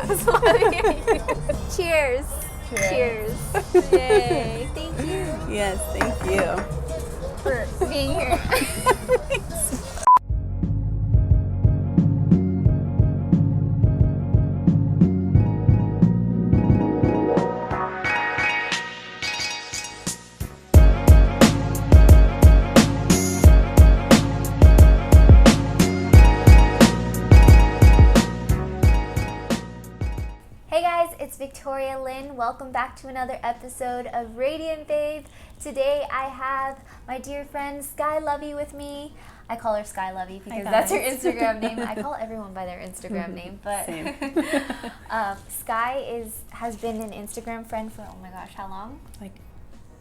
just love hearing you. Cheers. Cheers. Cheers. Yay. Thank you Yes, thank you. for being here. Hey guys, it's Victoria Lynn. Welcome back to another episode of Radiant Babe. Today I have my dear friend Sky Lovey with me. I call her Sky Lovey because that's her Instagram name. I call everyone by their Instagram name, but Same. Sky has been an Instagram friend for, oh my gosh, how long? Like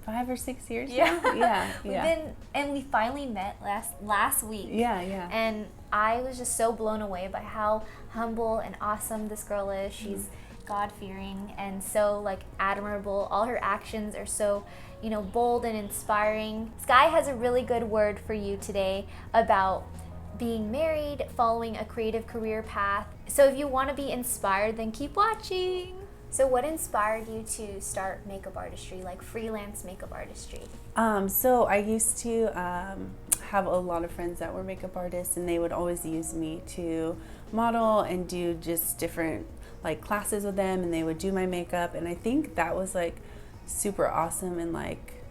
5 or 6 years Yeah. now? Yeah. We finally met last week. Yeah. And I was just so blown away by how humble and awesome this girl is. She's God-fearing and so like admirable. All her actions are so, bold and inspiring. Sky has a really good word for you today about being married, following a creative career path. So if you want to be inspired, then keep watching. So what inspired you to start makeup artistry, like freelance makeup artistry? So I used to have a lot of friends that were makeup artists, and they would always use me to model and do just different like classes with them, and they would do my makeup, and I think that was like super awesome and like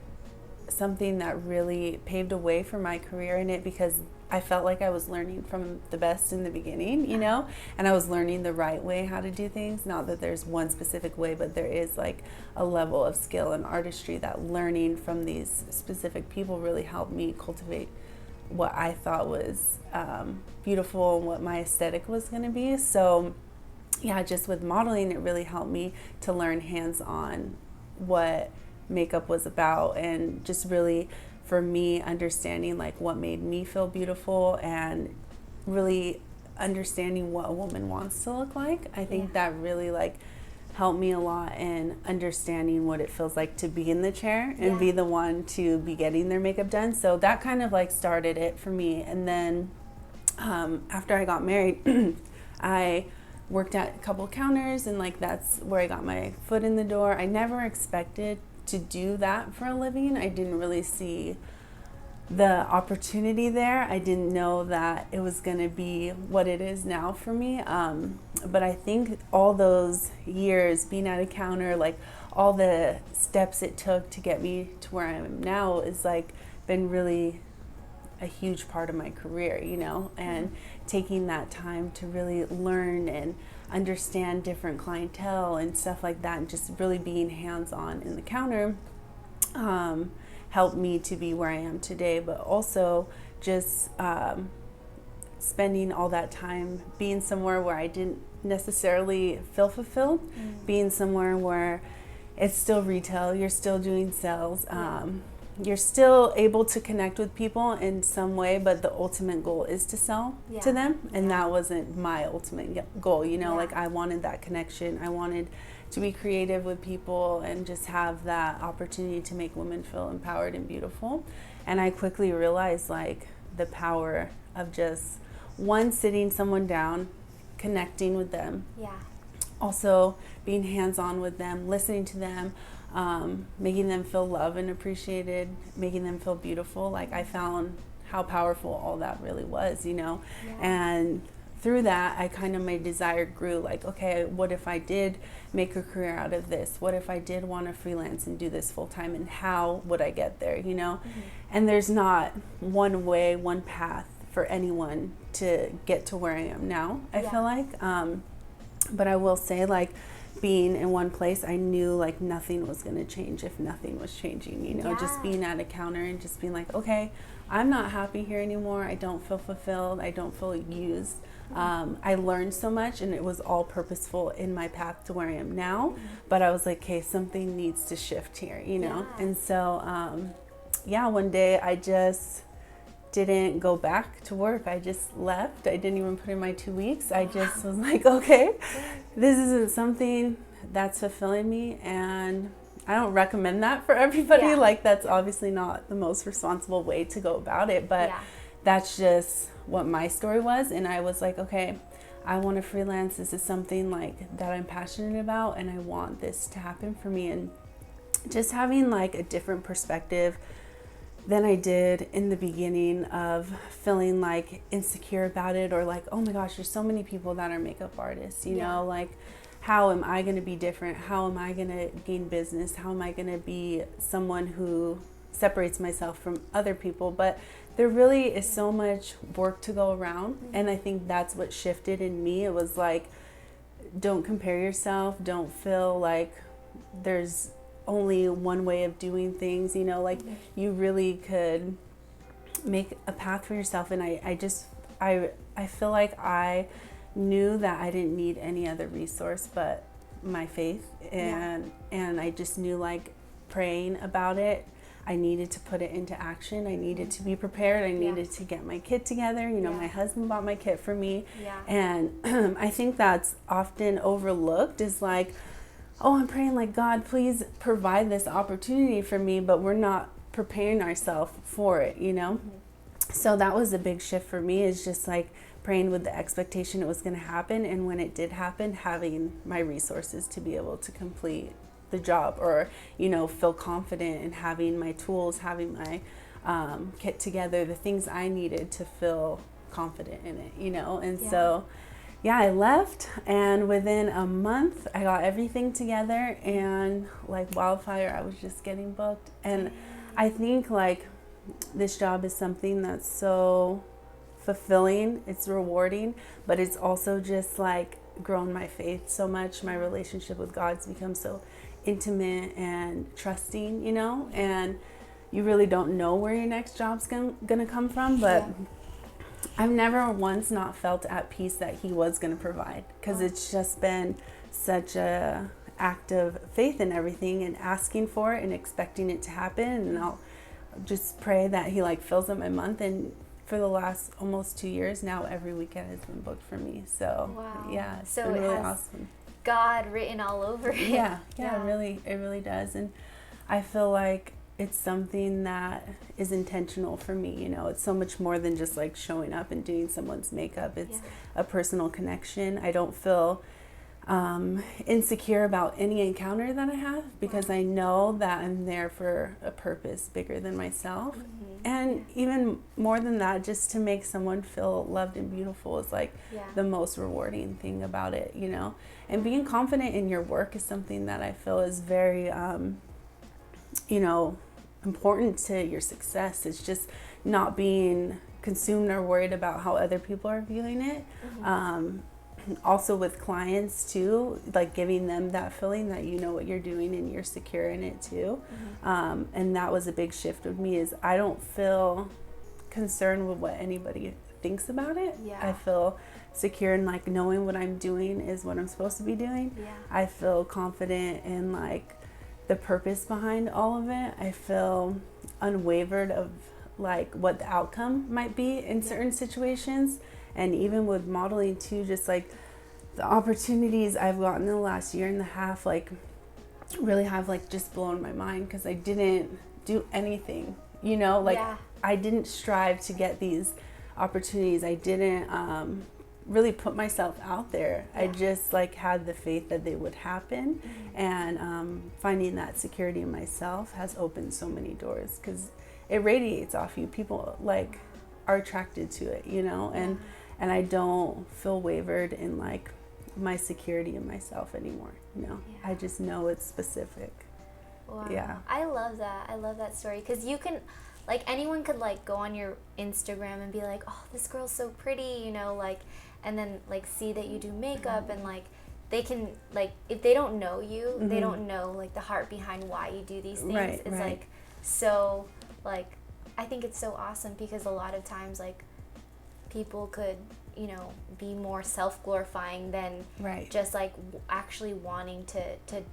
something that really paved a way for my career in it, because I felt like I was learning from the best in the beginning, and I was learning the right way how to do things. Not that there's one specific way, but there is like a level of skill and artistry that learning from these specific people really helped me cultivate what I thought was beautiful and what my aesthetic was going to be. So yeah, just with modeling, it really helped me to learn hands-on what makeup was about, and just really for me understanding like what made me feel beautiful and really understanding what a woman wants to look like. I think that really like helped me a lot in understanding what it feels like to be in the chair and be the one to be getting their makeup done. So that kind of like started it for me. And then after I got married, I worked at a couple counters, and like that's where I got my foot in the door. I never expected to do that for a living. I didn't really see the opportunity there. I didn't know that it was going to be what it is now for me. But I think all those years being at a counter, like all the steps it took to get me to where I am now, is like been really a huge part of my career, and taking that time to really learn and understand different clientele and stuff like that, and just really being hands-on in the counter helped me to be where I am today. But also just spending all that time being somewhere where I didn't necessarily feel fulfilled, being somewhere where it's still retail, you're still doing sales, you're still able to connect with people in some way, but the ultimate goal is to sell to them. And that wasn't my ultimate goal, like I wanted that connection. I wanted to be creative with people and just have that opportunity to make women feel empowered and beautiful. And I quickly realized like the power of just sitting someone down, connecting with them. Also being hands-on with them, listening to them, making them feel loved and appreciated, making them feel beautiful. Like I found how powerful all that really was, and through that my desire grew. Like, okay, what if I did make a career out of this? What if I did want to freelance and do this full time, and how would I get there, And there's not one way, one path for anyone to get to where I am now, I feel like, but I will say, like, being in one place, I knew like nothing was going to change if nothing was changing, just being at a counter and just being like, okay, I'm not happy here anymore. I don't feel fulfilled. I don't feel used. I learned so much, and it was all purposeful in my path to where I am now. But I was like, okay, something needs to shift here, And so, one day I just didn't go back to work. I just left. I didn't even put in my 2 weeks. I just was like, okay, this isn't something that's fulfilling me, and I don't recommend that for everybody. Like, that's obviously not the most responsible way to go about it, but that's just what my story was. And I was like, okay, I want to freelance. This is something like that I'm passionate about, and I want this to happen for me. And just having like a different perspective than I did in the beginning of feeling like insecure about it, or like, oh my gosh, there's so many people that are makeup artists, you know, like how am I going to be different? How am I going to gain business? How am I going to be someone who separates myself from other people? But there really is so much work to go around. And I think that's what shifted in me. It was like, don't compare yourself. Don't feel like there's only one way of doing things, you know, like you really could make a path for yourself. And I feel like I knew that I didn't need any other resource but my faith. And I just knew, like, praying about it, I needed to put it into action. I needed to be prepared. I needed to get my kit together. You know, my husband bought my kit for me. And I think that's often overlooked, is like, oh, I'm praying like, God, please provide this opportunity for me, but we're not preparing ourselves for it, you know? So that was a big shift for me, is just like praying with the expectation it was going to happen. And when it did happen, having my resources to be able to complete the job, or, you know, feel confident in having my tools, having my kit together, the things I needed to feel confident in it, you know? And so I left, and within a month I got everything together, and like wildfire, I was just getting booked. And I think like this job is something that's so fulfilling, it's rewarding, but it's also just like grown my faith so much. My relationship with God's become so intimate and trusting, you know, and you really don't know where your next job's gonna come from, but I've never once not felt at peace that he was going to provide, because it's just been such a act of faith in everything, and asking for it and expecting it to happen. And I'll just pray that he like fills up my month. And for the last almost 2 years now, every weekend has been booked for me. So it's been really awesome. God written all over it. It really does. And I feel like it's something that is intentional for me, you know. It's so much more than just like showing up and doing someone's makeup. It's a personal connection. I don't feel insecure about any encounter that I have, because I know that I'm there for a purpose bigger than myself. And even more than that, just to make someone feel loved and beautiful is like the most rewarding thing about it, you know. And being confident in your work is something that I feel is very you know, important to your success. It's just not being consumed or worried about how other people are viewing it. Also with clients too, like giving them that feeling that you know what you're doing and you're secure in it too. And that was a big shift with me, is I don't feel concerned with what anybody thinks about it. I feel secure in like knowing what I'm doing is what I'm supposed to be doing. I feel confident in like the purpose behind all of it. I feel unwavered of like what the outcome might be in certain situations. And even with modeling too, just like the opportunities I've gotten in the last year and a half, like really have like just blown my mind, because I didn't do anything, you know, like I didn't strive to get these opportunities. I didn't really put myself out there. I just like had the faith that they would happen. And finding that security in myself has opened so many doors, because it radiates off you. People like are attracted to it, you know. And I don't feel wavered in like my security in myself anymore, you know. I just know it's specific. I love that story, because you can, like, anyone could like go on your Instagram and be like, oh, this girl's so pretty, you know, like, and then like see that you do makeup, and like they can, like, if they don't know you, they don't know like the heart behind why you do these things. It's like, so like, I think it's so awesome, because a lot of times like people could, you know, be more self-glorifying than just like actually wanting to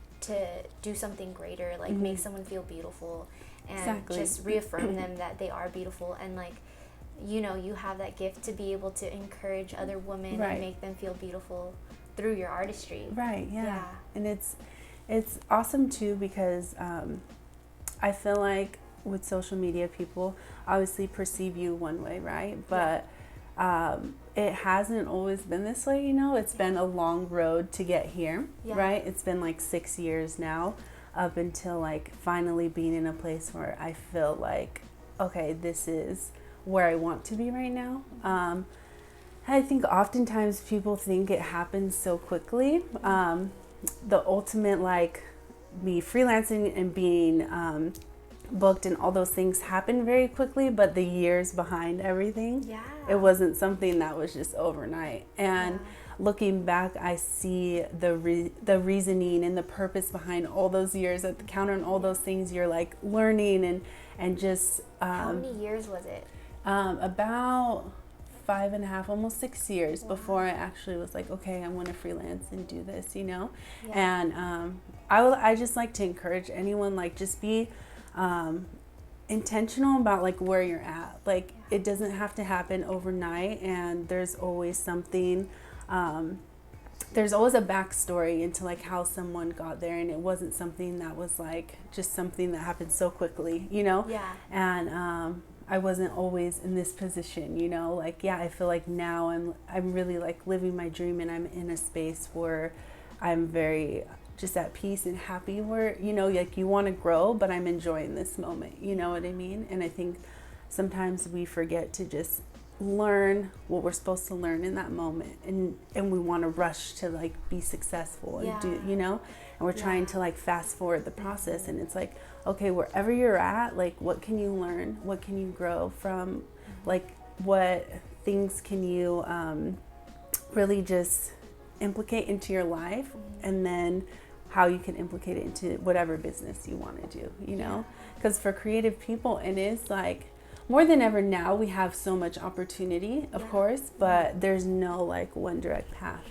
do something greater, like make someone feel beautiful, and just reaffirm them that they are beautiful. And like, you know, you have that gift to be able to encourage other women and make them feel beautiful through your artistry. And it's awesome too, because I feel like with social media, people obviously perceive you one way, right? But it hasn't always been this way, you know. It's been a long road to get here, right? It's been like 6 years now, up until like finally being in a place where I feel like, okay, this is where I want to be right now. I think oftentimes people think it happens so quickly. The ultimate, like, me freelancing and being booked and all those things happen very quickly, but the years behind everything, it wasn't something that was just overnight. And looking back, I see the reasoning and the purpose behind all those years at the counter and all those things you're like learning and just how many years was it? About 5.5, almost 6 years before I actually was like, okay, I want to freelance and do this, you know. And I just like to encourage anyone, like, just be intentional about like where you're at. Like, it doesn't have to happen overnight, and there's always something, there's always a backstory into like how someone got there, and it wasn't something that was like just something that happened so quickly, you know. And I wasn't always in this position, you know. Like, I feel like now I'm really like living my dream, and I'm in a space where I'm very just at peace and happy, where, you know, like, you want to grow, but I'm enjoying this moment, you know what I mean? And I think sometimes we forget to just learn what we're supposed to learn in that moment, and we want to rush to like be successful and do, you know, and we're trying to like fast forward the process. And it's like, okay, wherever you're at, like, what can you learn, what can you grow from, like, what things can you really just implicate into your life, and then how you can implicate it into whatever business you want to do, you know. Because for creative people, it is like more than ever now, we have so much opportunity, of course, but there's no like one direct path.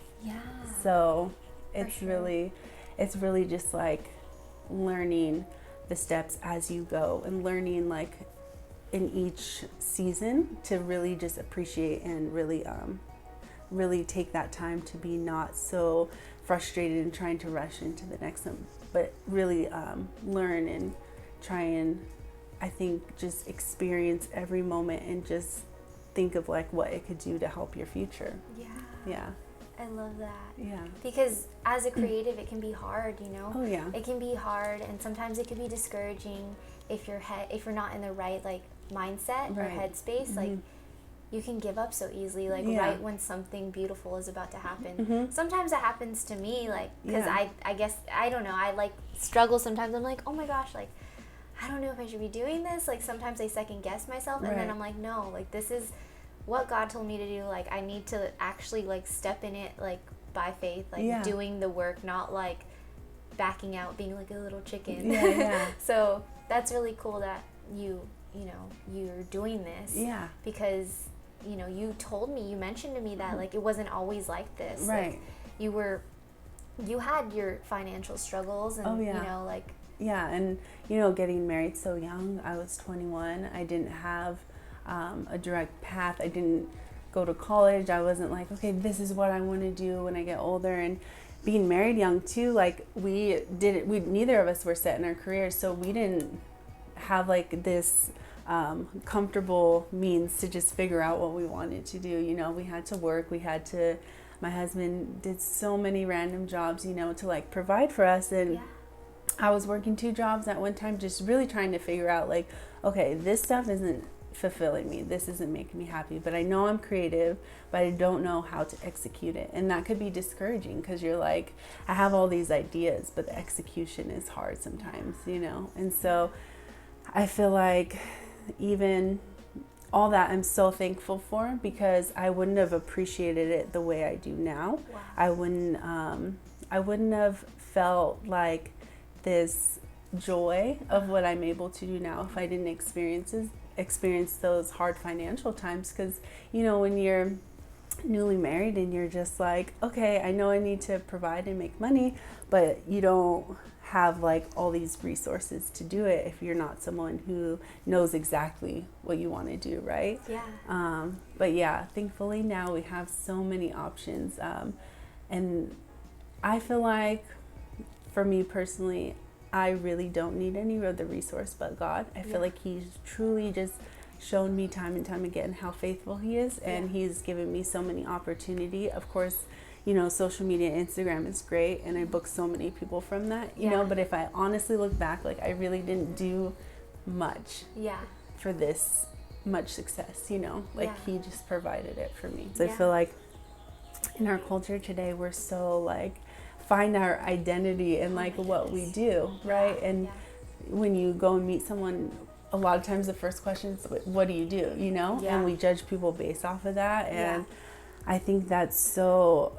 So it's really just like learning the steps as you go, and learning like in each season to really just appreciate and really take that time to be not so frustrated and trying to rush into the next one, but really learn and try and, I think, just experience every moment and just think of like what it could do to help your future. I love that. Yeah. Because as a creative, it can be hard, you know? Oh, yeah. It can be hard, and sometimes it can be discouraging if you're not in the right, like, mindset or headspace. Like, you can give up so easily, like, right when something beautiful is about to happen. Sometimes it happens to me, like, because I guess, I don't know, I, like, struggle sometimes. I'm like, oh my gosh, like, I don't know if I should be doing this. Like, sometimes I second guess myself, and then I'm like, no, like, this is what God told me to do. Like, I need to actually like step in it, like, by faith, like doing the work, not like backing out, being like a little chicken. So that's really cool that you're doing this. Because, you know, you mentioned to me that like it wasn't always like this. Like, you had your financial struggles, and you know, like, and, you know, getting married so young, I was 21. I didn't have a direct path. I didn't go to college. I wasn't like, okay, this is what I want to do when I get older. And being married young too, like, neither of us were set in our careers, so we didn't have like this comfortable means to just figure out what we wanted to do. You know, we had to work. My husband did so many random jobs, you know, to like provide for us. And I was working 2 jobs at one time, just really trying to figure out like, okay, this stuff isn't fulfilling me, this isn't making me happy, but I know I'm creative, but I don't know how to execute it. And that could be discouraging, because you're like, I have all these ideas, but the execution is hard sometimes, you know. And so I feel like even all that I'm so thankful for, because I wouldn't have appreciated it the way I do now. I wouldn't have felt like this joy of what I'm able to do now if I didn't experience those hard financial times. Because, you know, when you're newly married and you're just like, okay, I know I need to provide and make money, but you don't have like all these resources to do it if you're not someone who knows exactly what you want to do, right? But yeah, thankfully now we have so many options, and I feel like, for me personally, I really don't need any other resource but God. I feel like He's truly just shown me time and time again how faithful he is, and he's given me so many opportunity. Of course, you know, social media, Instagram is great, and I book so many people from that, you know, but if I honestly look back, like, I really didn't do much for this much success, you know, like he just provided it for me. So I feel like in our culture today, we're so like find our identity in like what we do, right? And when you go and meet someone, a lot of times the first question is, what do you do, you know? And we judge people based off of that. And I think that's so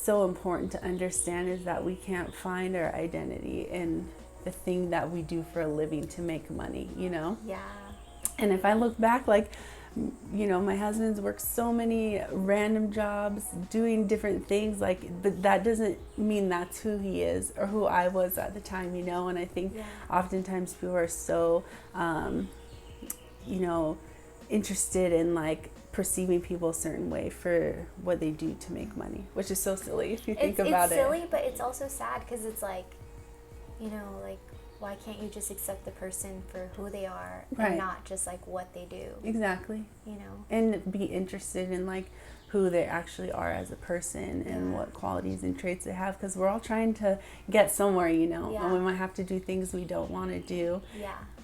important to understand, is that we can't find our identity in the thing that we do for a living to make money, you know? And if I look back, like, you know, my husband's worked so many random jobs doing different things, like, but that doesn't mean that's who he is or who I was at the time, you know. And I think oftentimes people are so you know, interested in like perceiving people a certain way for what they do to make money, which is so silly if you think about it. It's silly, but it's also sad, because it's like, you know, like, why can't you just accept the person for who they are and not just like what they do? Exactly. You know, and be interested in like who they actually are as a person and what qualities and traits they have, because we're all trying to get somewhere, you know, and we might have to do things we don't want to do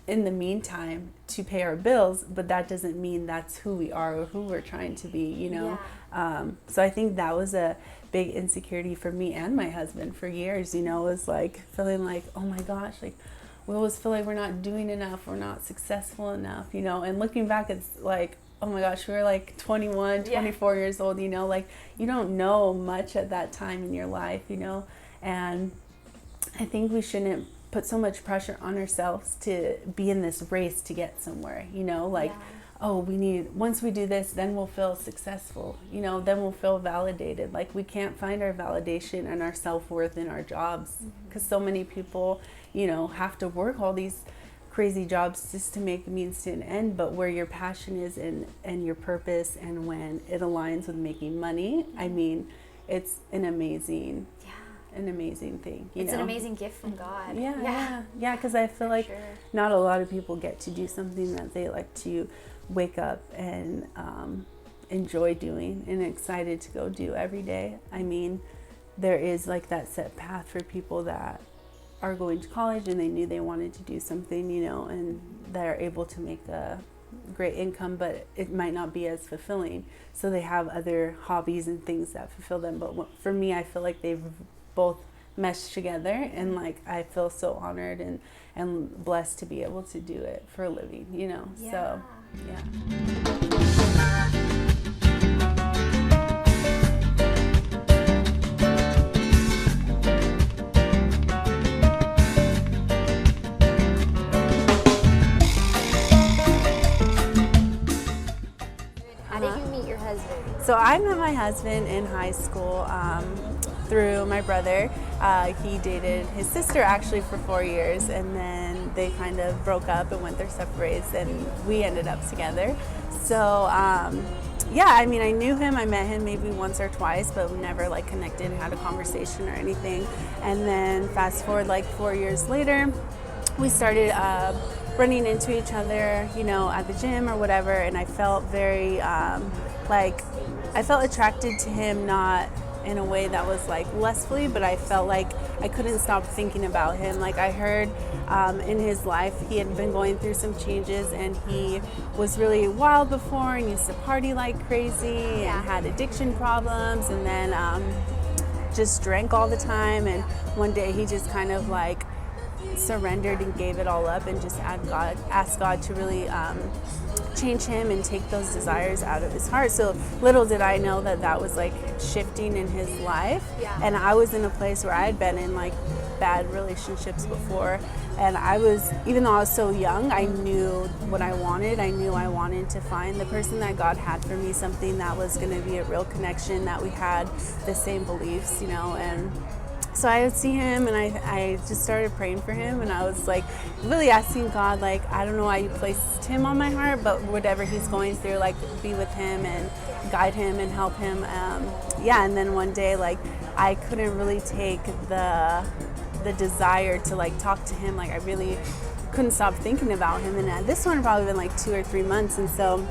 in the meantime to pay our bills, but that doesn't mean that's who we are or who we're trying to be, you know. So I think that was a big insecurity for me and my husband for years, you know, was like feeling like, oh my gosh, like we always feel like we're not doing enough, we're not successful enough, you know. And looking back, it's like, oh my gosh, we were like 21, 24 years old, you know, like you don't know much at that time in your life, you know. And I think we shouldn't put so much pressure on ourselves to be in this race to get somewhere, you know, like, oh, once we do this, then we'll feel successful, you know, then we'll feel validated. Like, we can't find our validation and our self-worth in our jobs, because so many people, you know, have to work all these crazy jobs just to make a means to an end. But where your passion is and your purpose, and when it aligns with making money, I mean, it's an amazing thing, you know. It's an amazing gift from God. Because I feel like not a lot of people get to do something that they like to wake up and enjoy doing and excited to go do every day. I mean, there is like that set path for people that are going to college and they knew they wanted to do something, you know, and they're able to make a great income, but it might not be as fulfilling. So they have other hobbies and things that fulfill them. But for me, I feel like they've both meshed together, and like I feel so honored and blessed to be able to do it for a living, you know. So How did you meet your husband? So I met my husband in high school through my brother. He dated his sister actually for 4 years, and then they kind of broke up and went their separate ways, and we ended up together. So I mean, I knew him, I met him maybe once or twice, but we never like connected and had a conversation or anything. And then fast forward like 4 years later, we started running into each other, you know, at the gym or whatever, and I felt very I felt attracted to him, not in a way that was like lustfully, but I felt like I couldn't stop thinking about him. Like, I heard in his life he had been going through some changes, and he was really wild before and used to party like crazy and had addiction problems, and then just drank all the time. And one day he just kind of like surrendered and gave it all up and just asked God to really change him and take those desires out of his heart. So little did I know that was like shifting in his life. And I was in a place where I had been in like bad relationships before, and even though I was so young, I knew what I wanted. I knew I wanted to find the person that God had for me, something that was going to be a real connection, that we had the same beliefs, you know. And so I would see him, and I just started praying for him, and I was like really asking God, like, I don't know why you placed him on my heart, but whatever he's going through, like, be with him and guide him and help him. And then one day, like, I couldn't really take the desire to like talk to him. Like, I really couldn't stop thinking about him. And at this one, probably been like 2 or 3 months. And so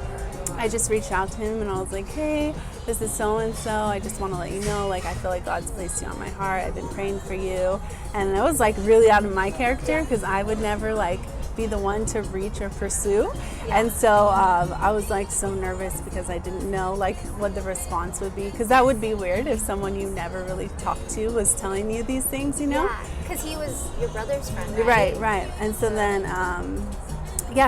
I just reached out to him and I was like, hey, this is so-and-so. I just want to let you know, like, I feel like God's placed you on my heart. I've been praying for you. And it was like really out of my character because I would never like be the one to reach or pursue. And so I was like so nervous because I didn't know like what the response would be, because that would be weird if someone you never really talked to was telling you these things, you know? Yeah, because he was your brother's friend, right? Right. And so then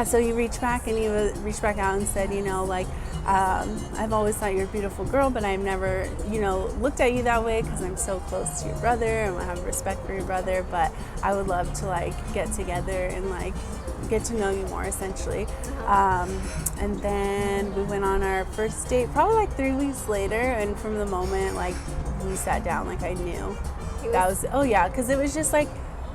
so he reached back and he reached back out and said, you know, like, I've always thought you're a beautiful girl, but I've never, you know, looked at you that way because I'm so close to your brother and I have respect for your brother, but I would love to like get together and like get to know you more, essentially. And then we went on our first date probably like 3 weeks later, and from the moment like we sat down, like I knew because it was just like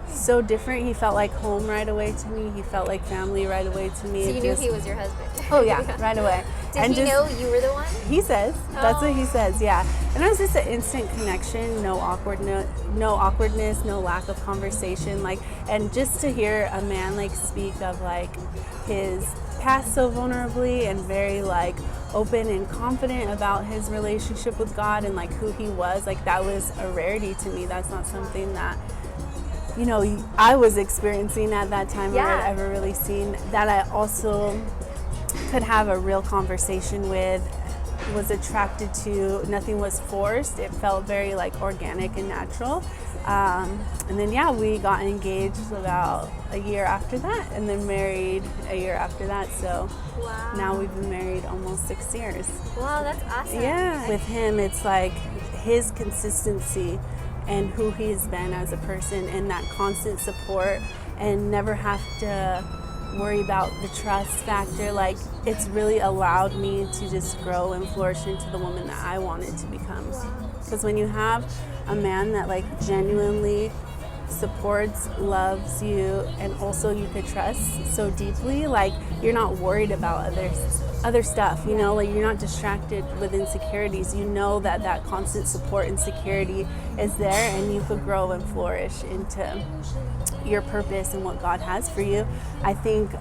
so different. He felt like home right away to me. He felt like family right away to me. So you knew he was your husband? Oh yeah, right away. Did he know you were the one? He says. That's what he says, yeah. And it was just an instant connection, no awkwardness, no lack of conversation. Like, and just to hear a man like speak of like his past so vulnerably and very like open and confident about his relationship with God and like who he was, like that was a rarity to me. That's not something that, you know, I was experiencing at that time or had ever really seen. That I also could have a real conversation with, was attracted to. Nothing was forced. It felt very like organic and natural. And then we got engaged about a year after that, and then married a year after that. So now we've been married almost 6 years. Wow, that's awesome. Yeah, with him it's like his consistency and who he's been as a person, and that constant support, and never have to worry about the trust factor. Like, it's really allowed me to just grow and flourish into the woman that I wanted to become. Because when you have a man that like genuinely supports, loves you, and also you could trust so deeply, like you're not worried about other stuff, you know, like you're not distracted with insecurities. You know that that constant support and security is there, and you could grow and flourish into your purpose and what God has for you. I think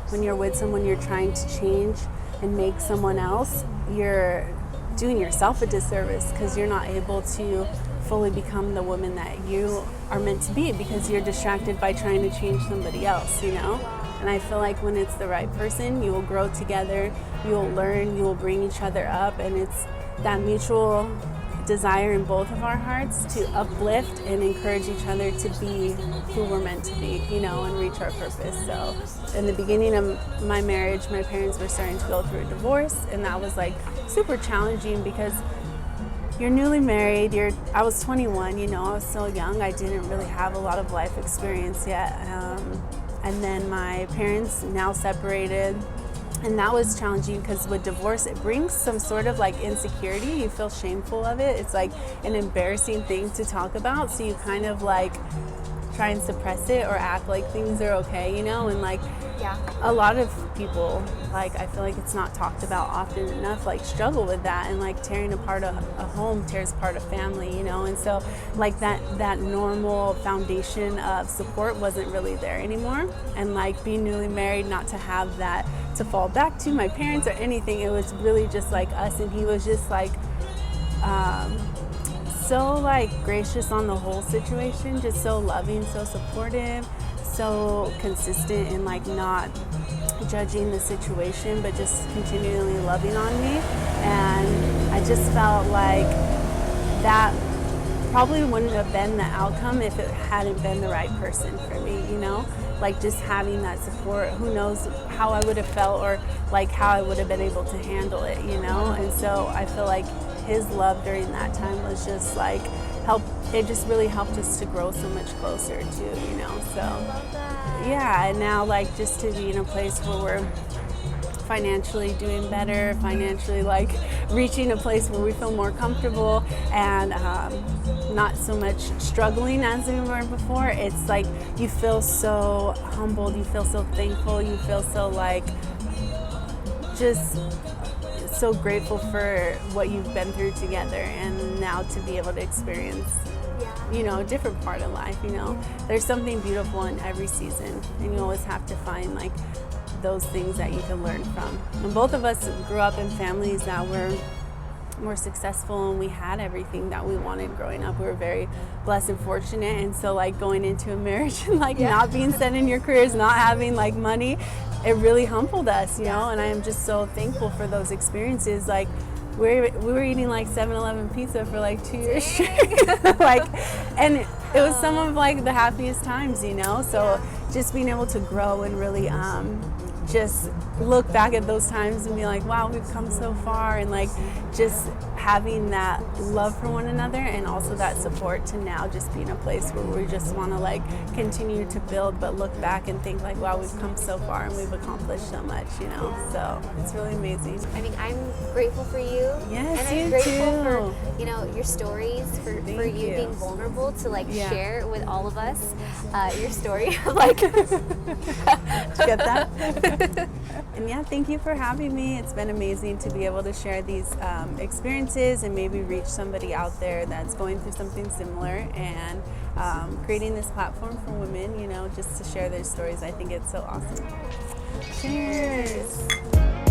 when you're with someone, you're trying to change and make someone else, you're doing yourself a disservice, because you're not able to fully become the woman that you are meant to be, because you're distracted by trying to change somebody else, you know? And I feel like when it's the right person, you will grow together, you will learn, you will bring each other up, and it's that mutual desire in both of our hearts to uplift and encourage each other to be who we're meant to be, you know, and reach our purpose. So in the beginning of my marriage, my parents were starting to go through a divorce, and that was like super challenging because you're newly married. I was 21, you know, I was so young. I didn't really have a lot of life experience yet. And then my parents now separated, and that was challenging because with divorce, it brings some sort of like insecurity. You feel shameful of it. It's like an embarrassing thing to talk about. So you kind of like try and suppress it or act like things are okay, you know? And like a lot of people, like I feel like it's not talked about often enough, like struggle with that, and like tearing apart a home tears apart a family, you know? And so like that normal foundation of support wasn't really there anymore. And like being newly married, not to have that to fall back to, my parents or anything, it was really just like us. And he was just like so like gracious on the whole situation, just so loving, so supportive, so consistent, and like not judging the situation, but just continually loving on me. And I just felt like that probably wouldn't have been the outcome if it hadn't been the right person for me, you know? Like just having that support, who knows how I would have felt or like how I would have been able to handle it, you know? And so I feel like his love during that time was just like it just really helped us to grow so much closer too, you know? So yeah, and now like just to be in a place where we're financially doing better, financially like reaching a place where we feel more comfortable, and not so much struggling as we were before. It's like you feel so humbled, you feel so thankful, you feel so like just so grateful for what you've been through together, and now to be able to experience you know, a different part of life, you know. There's something beautiful in every season, and you always have to find like those things that you can learn from. And both of us grew up in families that were more successful, and we had everything that we wanted growing up. We were very blessed and fortunate, and so like going into a marriage and like not being set in your careers, not having like money, it really humbled us, you know. And I am just so thankful for those experiences. Like we were eating like 7-Eleven pizza for like 2 years straight. Like, and it was some of like the happiest times, you know. So just being able to grow and really just look back at those times and be like, wow, we've come so far, and like just having that love for one another, and also that support to now just be in a place where we just want to like continue to build, but look back and think like, wow, we've come so far and we've accomplished so much, you know. So it's really amazing. I mean, I'm grateful for you. Yes, and I'm you grateful too. for, you know, your stories, for you being vulnerable to like share with all of us your story. Like, did you get that? And yeah, thank you for having me. It's been amazing to be able to share these experiences and maybe reach somebody out there that's going through something similar, and creating this platform for women, you know, just to share their stories. I think it's so awesome. Cheers.